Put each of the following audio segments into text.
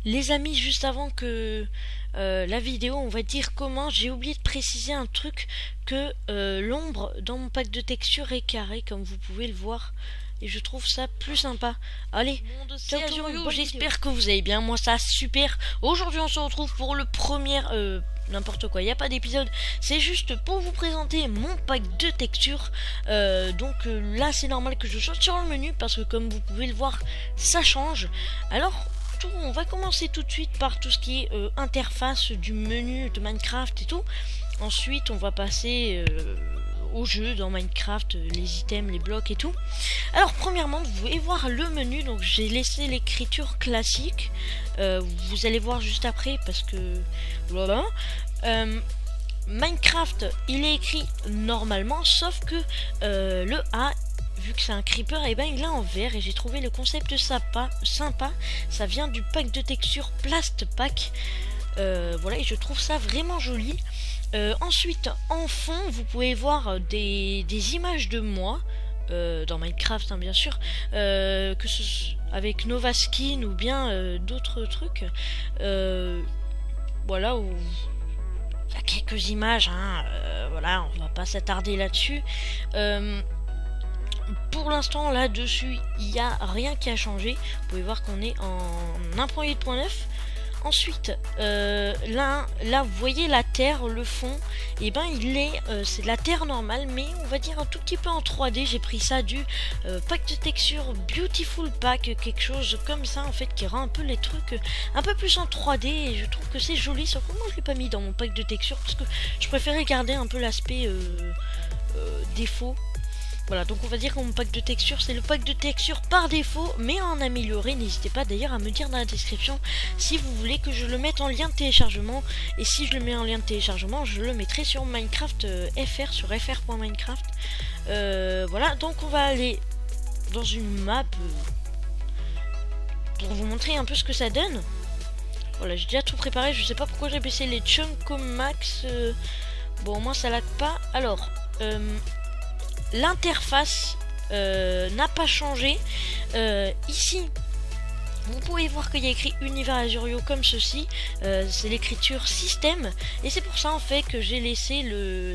Les amis, juste avant que la vidéo, on va dire comment j'ai oublié de préciser un truc, que l'ombre dans mon pack de texture est carré comme vous pouvez le voir, et je trouve ça plus sympa. Allez, ciao tout le monde, j'espère que vous allez bien, moi ça super. Aujourd'hui on se retrouve pour le premier n'importe quoi, il n'y a pas d'épisode, c'est juste pour vous présenter mon pack de texture. Là c'est normal que je saute sur le menu parce que comme vous pouvez le voir ça change. Alors on va commencer tout de suite par tout ce qui est interface du menu de Minecraft et tout. Ensuite on va passer au jeu dans Minecraft, les items, les blocs et tout. Alors premièrement vous pouvez voir le menu, donc j'ai laissé l'écriture classique, vous allez voir juste après parce que voilà. Minecraft il est écrit normalement, sauf que le A, vu que c'est un creeper, et ben il est en vert, et j'ai trouvé le concept sympa. Ça vient du pack de texture Blast Pack, voilà, et je trouve ça vraiment joli. Ensuite en fond vous pouvez voir des images de moi dans Minecraft, hein, bien sûr, que avec Nova Skin ou bien d'autres trucs, voilà, où il y a quelques images, hein, voilà, on va pas s'attarder là-dessus. Pour l'instant là dessus il n'y a rien qui a changé, vous pouvez voir qu'on est en 1.8.9. Ensuite là vous voyez la terre, le fond, et ben il est c'est de la terre normale, mais on va dire un tout petit peu en 3D. J'ai pris ça du pack de texture Beautiful Pack, quelque chose comme ça en fait, qui rend un peu les trucs un peu plus en 3D, et je trouve que c'est joli. Sauf que moi je l'ai pas mis dans mon pack de texture parce que je préférais garder un peu l'aspect défaut. Voilà, donc on va dire que mon pack de texture c'est le pack de texture par défaut, mais en amélioré. N'hésitez pas d'ailleurs à me dire dans la description si vous voulez que je le mette en lien de téléchargement, et si je le mets en lien de téléchargement je le mettrai sur Minecraft FR, sur fr.minecraft. Voilà, donc on va aller dans une map pour vous montrer un peu ce que ça donne. Voilà, j'ai déjà tout préparé, je sais pas pourquoi j'ai baissé les chunks au max. Bon, au moins ça lag pas. Alors l'interface n'a pas changé. Ici vous pouvez voir qu'il y a écrit Univers Azurio comme ceci, c'est l'écriture système, et c'est pour ça en fait que j'ai laissé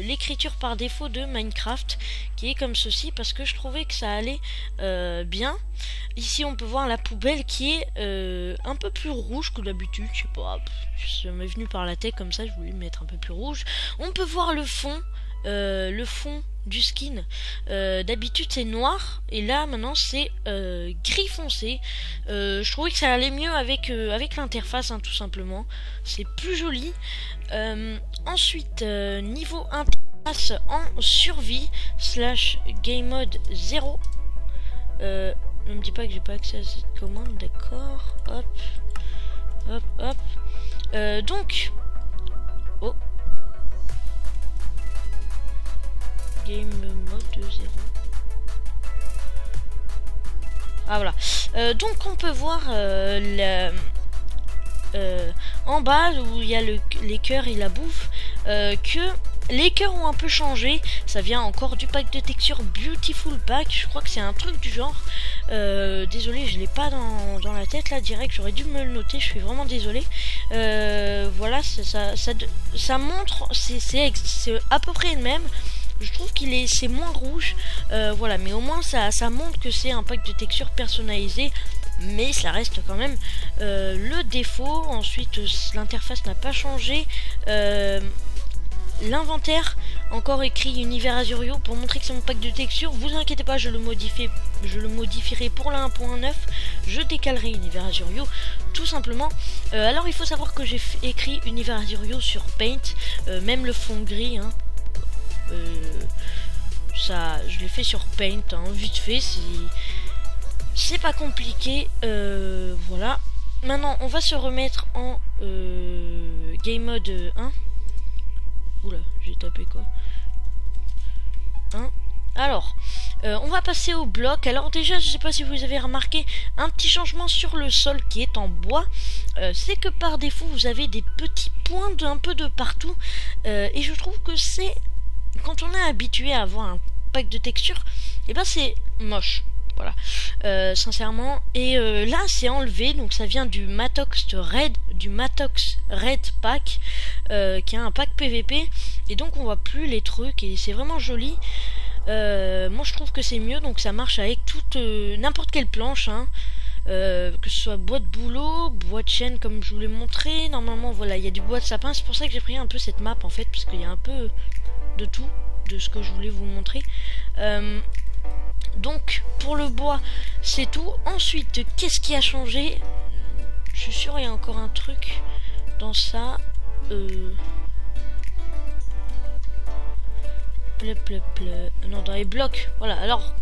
l'écriture par défaut de Minecraft qui est comme ceci, parce que je trouvais que ça allait bien. Ici on peut voir la poubelle qui est un peu plus rouge que d'habitude, je sais pas, ça m'est venu par la tête comme ça, je voulais le mettre un peu plus rouge. On peut voir le fond du skin, d'habitude c'est noir, et là maintenant c'est gris foncé. Je trouvais que ça allait mieux avec l'interface, hein, tout simplement, c'est plus joli. Ensuite niveau interface en survie / game mode 0, ne me dis pas que j'ai pas accès à cette commande, d'accord, hop hop hop, donc oh, game mode 0. Ah voilà. Donc on peut voir en bas où il y a les cœurs et la bouffe, que les cœurs ont un peu changé. Ça vient encore du pack de texture Beautiful Pack. Je crois que c'est un truc du genre. Désolé, je l'ai pas dans la tête là direct. J'aurais dû me le noter. Je suis vraiment désolé. Voilà, ça montre. C'est à peu près le même. Je trouve c'est moins rouge, voilà, mais au moins ça montre que c'est un pack de texture personnalisé, mais ça reste quand même le défaut. Ensuite l'interface n'a pas changé, l'inventaire encore écrit Univers Azurio pour montrer que c'est mon pack de texture. Vous inquiétez pas, je le modifierai pour la 1.9, je décalerai Univers Azurio tout simplement. Alors il faut savoir que j'ai écrit Univers Azurio sur Paint, même le fond gris, hein. Ça je l'ai fait sur Paint, hein, vite fait, c'est pas compliqué. Voilà, maintenant on va se remettre en game mode 1. Oula, j'ai tapé quoi, 1. Alors on va passer au bloc. Alors déjà, je sais pas si vous avez remarqué un petit changement sur le sol qui est en bois, c'est que par défaut vous avez des petits points un peu de partout, et je trouve que c'est, quand on est habitué à avoir un pack de texture, et ben c'est moche. voilà, sincèrement. Et là c'est enlevé, donc ça vient du Matox Red pack, qui a un pack PVP, et donc on voit plus les trucs et c'est vraiment joli. Moi je trouve que c'est mieux, donc ça marche avec toute n'importe quelle planche, hein. Que ce soit bois de bouleau, bois de chêne comme je vous l'ai montré. Normalement voilà, il y a du bois de sapin, c'est pour ça que j'ai pris un peu cette map en fait, parce qu'il y a un peu de tout de ce que je voulais vous montrer. Donc pour le bois c'est tout. Ensuite qu'est-ce qui a changé? Je suis sûr il y a encore un truc dans ça. Non, dans les blocs, voilà. Alors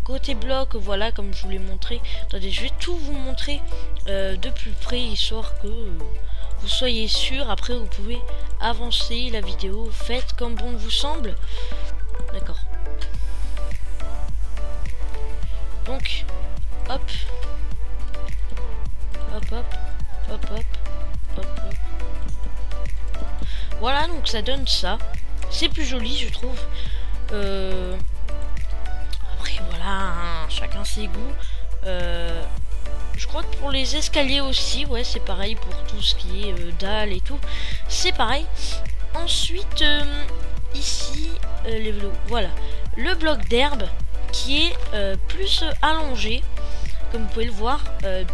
côté bloc, voilà, comme je vous l'ai montré. Attendez, je vais tout vous montrer de plus près, histoire que vous soyez sûr. Après vous pouvez avancer la vidéo, faites comme bon vous semble. D'accord. Donc hop hop hop hop hop hop hop. Voilà, donc ça donne ça. C'est plus joli je trouve. Après voilà, hein, chacun ses goûts. Je crois que pour les escaliers aussi, ouais c'est pareil pour tout ce qui est dalles et tout. C'est pareil. Ensuite ici voilà, le bloc d'herbe qui est plus allongé. Comme vous pouvez le voir,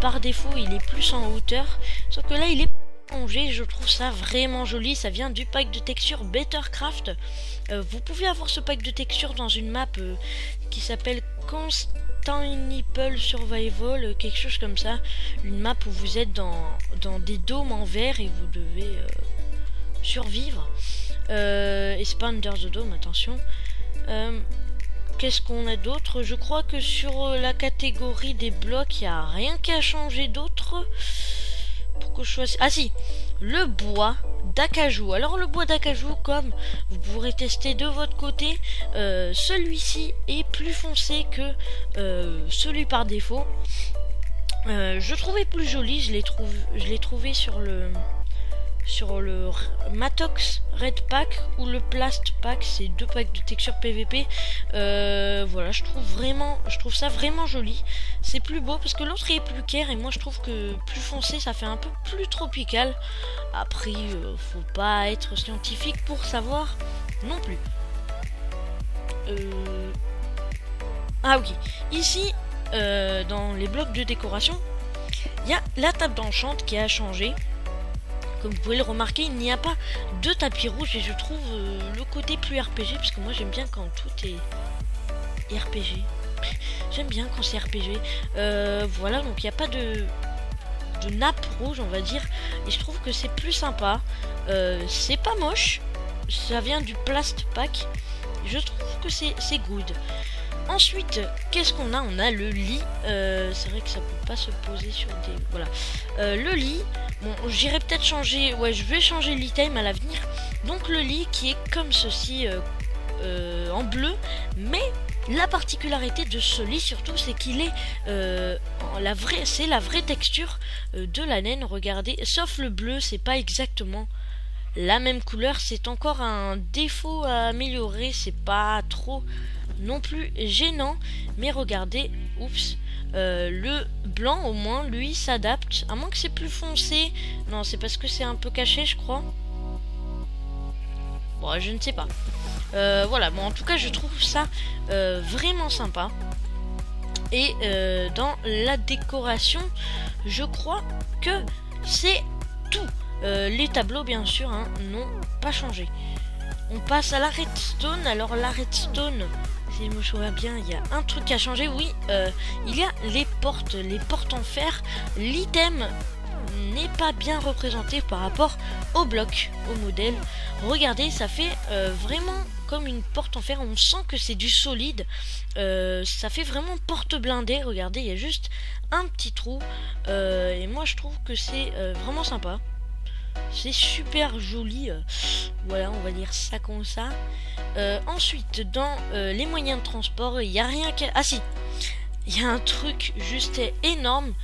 par défaut il est plus en hauteur, sauf que là il est allongé. Je trouve ça vraiment joli. Ça vient du pack de texture Bettercraft. Vous pouvez avoir ce pack de texture dans une map qui s'appelle Constantinople Survival, quelque chose comme ça. Une map où vous êtes dans des dômes en verre et vous devez survivre. Et c'est pas Under the Dome, attention. Qu'est-ce qu'on a d'autre? Je crois que sur la catégorie des blocs, il n'y a rien qui a changé d'autre. Pourquoi je choisis? Ah si, le bois d'acajou. Alors le bois d'acajou, comme vous pourrez tester de votre côté, celui-ci est plus foncé que celui par défaut. Je trouvais plus joli, je l'ai trouvé sur le Matox Red Pack ou le Plast Pack, c'est deux packs de texture PVP. Voilà, je trouve ça vraiment joli. C'est plus beau parce que l'autre est plus clair et moi je trouve que plus foncé ça fait un peu plus tropical. Après faut pas être scientifique pour savoir non plus. Ah ok, ici dans les blocs de décoration il y a la table d'enchant qui a changé. Comme vous pouvez le remarquer, il n'y a pas de tapis rouge et je trouve le côté plus RPG, parce que moi j'aime bien quand tout est RPG. J'aime bien quand c'est RPG. Voilà, donc il n'y a pas de nappe rouge, on va dire, et je trouve que c'est plus sympa. C'est pas moche, ça vient du Plast Pack. Je trouve que c'est good. Ensuite, qu'est-ce qu'on a? On a le lit. C'est vrai que ça peut pas se poser sur des... Voilà. Le lit. Bon, j'irai peut-être changer... Ouais, je vais changer l'item à l'avenir. Donc le lit qui est comme ceci, en bleu. Mais la particularité de ce lit surtout, c'est qu'il est... c'est la vraie texture de la naine. Regardez. Sauf le bleu, c'est pas exactement la même couleur. C'est encore un défaut à améliorer. C'est pas trop... non plus gênant, mais regardez, oups, le blanc au moins lui s'adapte, à moins que c'est plus foncé. Non, c'est parce que c'est un peu caché je crois. Bon, je ne sais pas. Voilà, bon en tout cas je trouve ça vraiment sympa. Et dans la décoration je crois que c'est tout. Les tableaux bien sûr hein, n'ont pas changé. On passe à la redstone. Alors la redstone, si je me souviens bien, il y a un truc qui a changé. Oui, il y a les portes en fer. L'item n'est pas bien représenté par rapport au bloc, au modèle. Regardez, ça fait vraiment comme une porte en fer. On sent que c'est du solide. Ça fait vraiment porte blindée. Regardez, il y a juste un petit trou. Et moi, je trouve que c'est vraiment sympa. C'est super joli. Voilà, on va dire ça comme ça. Ensuite, dans les moyens de transport, il n'y a rien qu'à... Ah si, il y a un truc juste énorme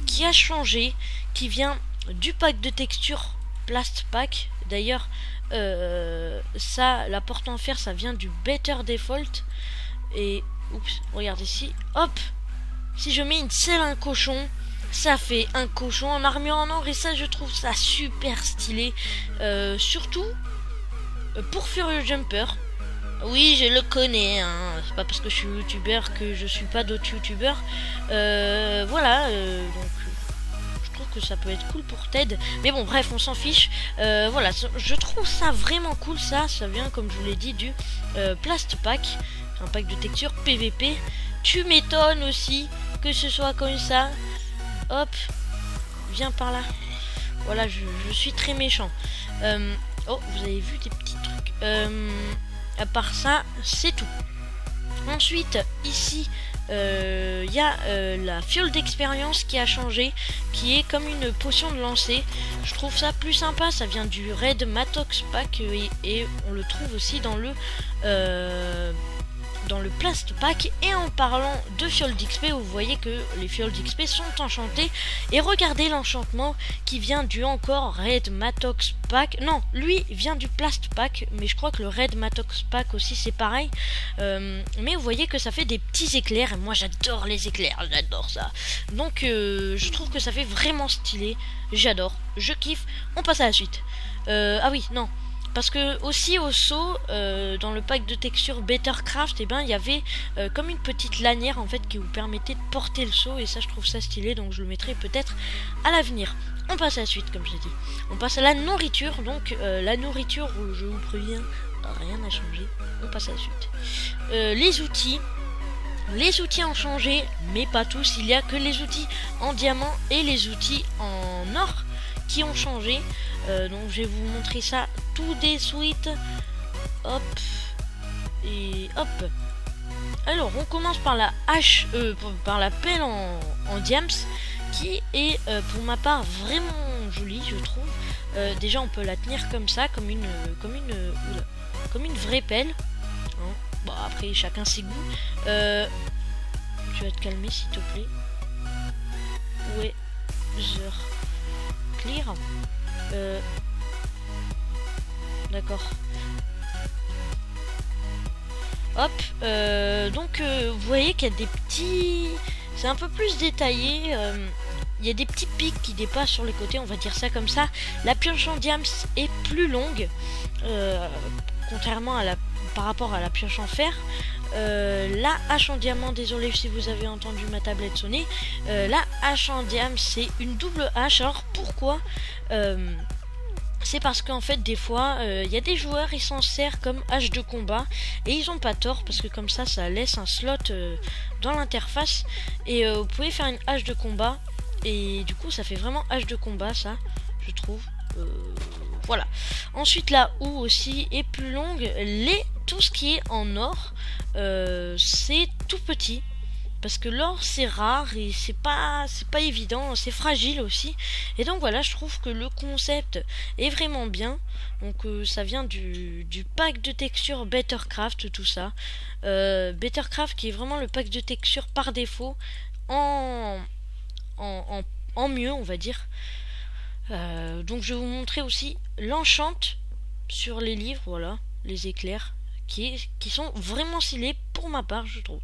qui a changé, qui vient du pack de texture Plast Pack. D'ailleurs, ça, la porte en fer, ça vient du Better Default. Et, oups, regardez ici, hop, si je mets une selle à un cochon, ça fait un cochon en armure en or, et ça je trouve ça super stylé, surtout pour Furious Jumper. Oui, je le connais, hein. C'est pas parce que je suis youtubeur que je suis pas d'autres youtubeurs. Voilà, donc je trouve que ça peut être cool pour Ted. Mais bon, bref, on s'en fiche. Voilà, je trouve ça vraiment cool, ça vient, comme je vous l'ai dit, du Plast Pack, un pack de texture PVP. Tu m'étonnes aussi que ce soit comme ça. Hop, viens par là. Voilà, je suis très méchant. Oh, vous avez vu des petits trucs. À part ça, c'est tout. Ensuite, ici, il y a la fiole d'expérience qui a changé, qui est comme une potion de lancer. Je trouve ça plus sympa, ça vient du Raid Matox Pack, et on le trouve aussi dans le Plast Pack. Et en parlant de fioles d'XP, vous voyez que les fioles d'XP sont enchantées, et regardez l'enchantement qui vient du encore Raid Matox Pack. Non, lui vient du Plast Pack, mais je crois que le Raid Matox Pack aussi c'est pareil. Mais vous voyez que ça fait des petits éclairs, et moi j'adore les éclairs, j'adore ça. Donc je trouve que ça fait vraiment stylé, j'adore, je kiffe. On passe à la suite. Ah oui, non, parce que aussi au saut, dans le pack de texture Bettercraft, et ben il y avait comme une petite lanière en fait qui vous permettait de porter le saut, et ça je trouve ça stylé, donc je le mettrai peut-être à l'avenir. On passe à la suite, comme j'ai dit. On passe à la nourriture. Donc la nourriture, je vous préviens, rien n'a changé. On passe à la suite. Les outils. Les outils ont changé, mais pas tous. Il y a que les outils en diamant et les outils en or qui ont changé. Donc je vais vous montrer ça tout de suite. Hop. Et hop. Alors on commence par la hache, par la pelle en diams, qui est pour ma part vraiment jolie, je trouve. Déjà on peut la tenir comme ça, comme une vraie pelle. Hein. Bon, après chacun ses goûts. Tu vas te calmer s'il te plaît. Weather clear. D'accord. Hop, donc vous voyez qu'il y a des petits... C'est un peu plus détaillé, il y a des petits pics qui dépassent sur les côtés, on va dire ça comme ça. La pioche en diams est plus longue, contrairement à par rapport à la pioche en fer. La hache en diamant, désolé si vous avez entendu ma tablette sonner, la hache en diams c'est une double hache. Alors pourquoi? C'est parce qu'en fait des fois il y a des joueurs, ils s'en servent comme hache de combat, et ils ont pas tort, parce que comme ça laisse un slot dans l'interface, et vous pouvez faire une hache de combat, et du coup ça fait vraiment hache de combat, ça je trouve. Voilà. Ensuite la houe aussi est plus longue. Tout ce qui est en or, c'est tout petit, parce que l'or c'est rare et c'est pas évident, c'est fragile aussi. Et donc voilà, je trouve que le concept est vraiment bien. Donc ça vient du pack de texture Bettercraft, tout ça. Bettercraft qui est vraiment le pack de texture par défaut en mieux, on va dire. Donc je vais vous montrer aussi l'enchant sur les livres, voilà, les éclairs qui sont vraiment stylés pour ma part, je trouve.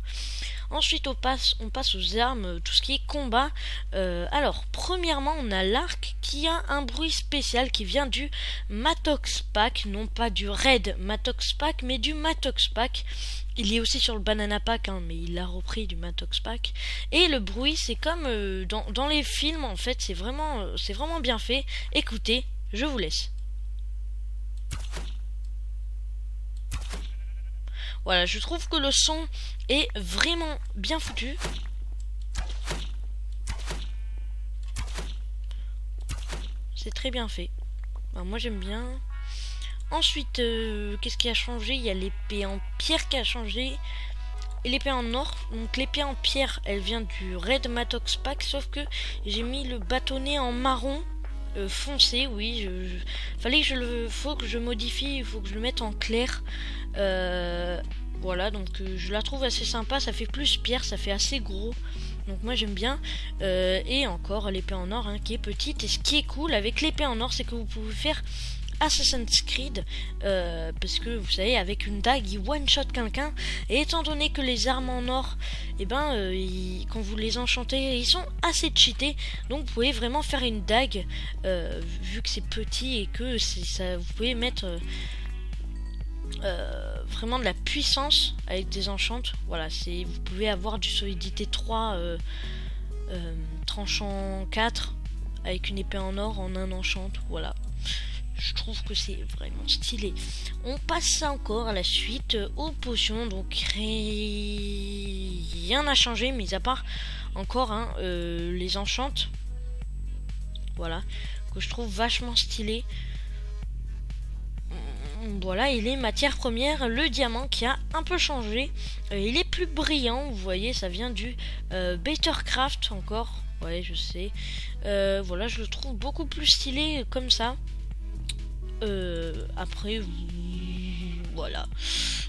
Ensuite on passe aux armes, tout ce qui est combat. Alors premièrement on a l'arc qui a un bruit spécial qui vient du Matox Pack, non pas du Raid Matox Pack mais du Matox Pack. Il est aussi sur le Banana Pack, hein, mais il l'a repris du Matox Pack. Et le bruit c'est comme dans les films en fait, c'est vraiment bien fait. Écoutez, je vous laisse. Voilà, je trouve que le son est vraiment bien foutu. C'est très bien fait. Ben, moi j'aime bien. Ensuite, qu'est-ce qui a changé? Il y a l'épée en pierre qui a changé. Et l'épée en or. Donc l'épée en pierre, elle vient du Raid Matox Pack. Sauf que j'ai mis le bâtonnet en marron foncé. Oui, faut que je modifie. Il faut que je le mette en clair. Voilà, donc je la trouve assez sympa, ça fait plus pierre, ça fait assez gros, donc moi j'aime bien. Et encore l'épée en or, hein, qui est petite, et ce qui est cool avec l'épée en or, c'est que vous pouvez faire Assassin's Creed, parce que vous savez, avec une dague il one shot quelqu'un, et étant donné que les armes en or, et quand vous les enchantez, ils sont assez cheatés, donc vous pouvez vraiment faire une dague, vu que c'est petit et que ça, vous pouvez mettre vraiment de la puissance avec des enchantes. Voilà, vous pouvez avoir du solidité 3 tranchant 4 avec une épée en or en un enchant. Voilà, je trouve que c'est vraiment stylé. On passe encore à la suite, aux potions. Donc rien n'a changé, mis à part encore les enchantes. Voilà, que je trouve vachement stylé. Voilà, et les matières premières, le diamant qui a un peu changé, il est plus brillant, vous voyez, ça vient du Bettercraft encore, ouais je sais, voilà, je le trouve beaucoup plus stylé comme ça. Après, voilà.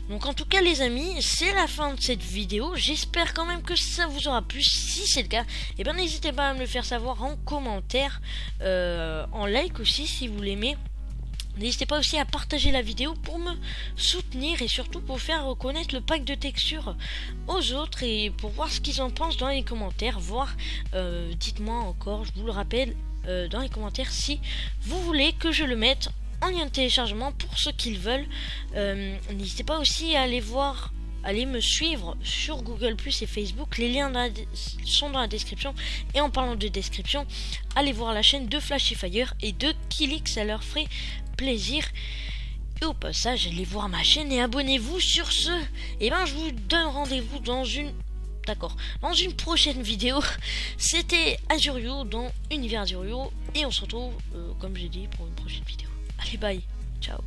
Donc en tout cas les amis, c'est la fin de cette vidéo. J'espère quand même que ça vous aura plu. Si c'est le cas, et n'hésitez pas à me le faire savoir en commentaire, en like aussi si vous l'aimez. N'hésitez pas aussi à partager la vidéo pour me soutenir et surtout pour faire reconnaître le pack de textures aux autres et pour voir ce qu'ils en pensent dans les commentaires. Dites-moi encore, je vous le rappelle, dans les commentaires si vous voulez que je le mette en lien de téléchargement pour ceux qui le veulent. N'hésitez pas aussi à aller me suivre sur Google Plus et Facebook, les liens sont dans la description. Et en parlant de description, allez voir la chaîne de Flashyfire et de Killix, ça leur ferait plaisir. Et au passage, allez voir ma chaîne et abonnez-vous. Sur ce, je vous donne rendez-vous dans une prochaine vidéo. C'était Azurio dans Univers Azurio et on se retrouve comme j'ai dit pour une prochaine vidéo. Allez, bye, ciao.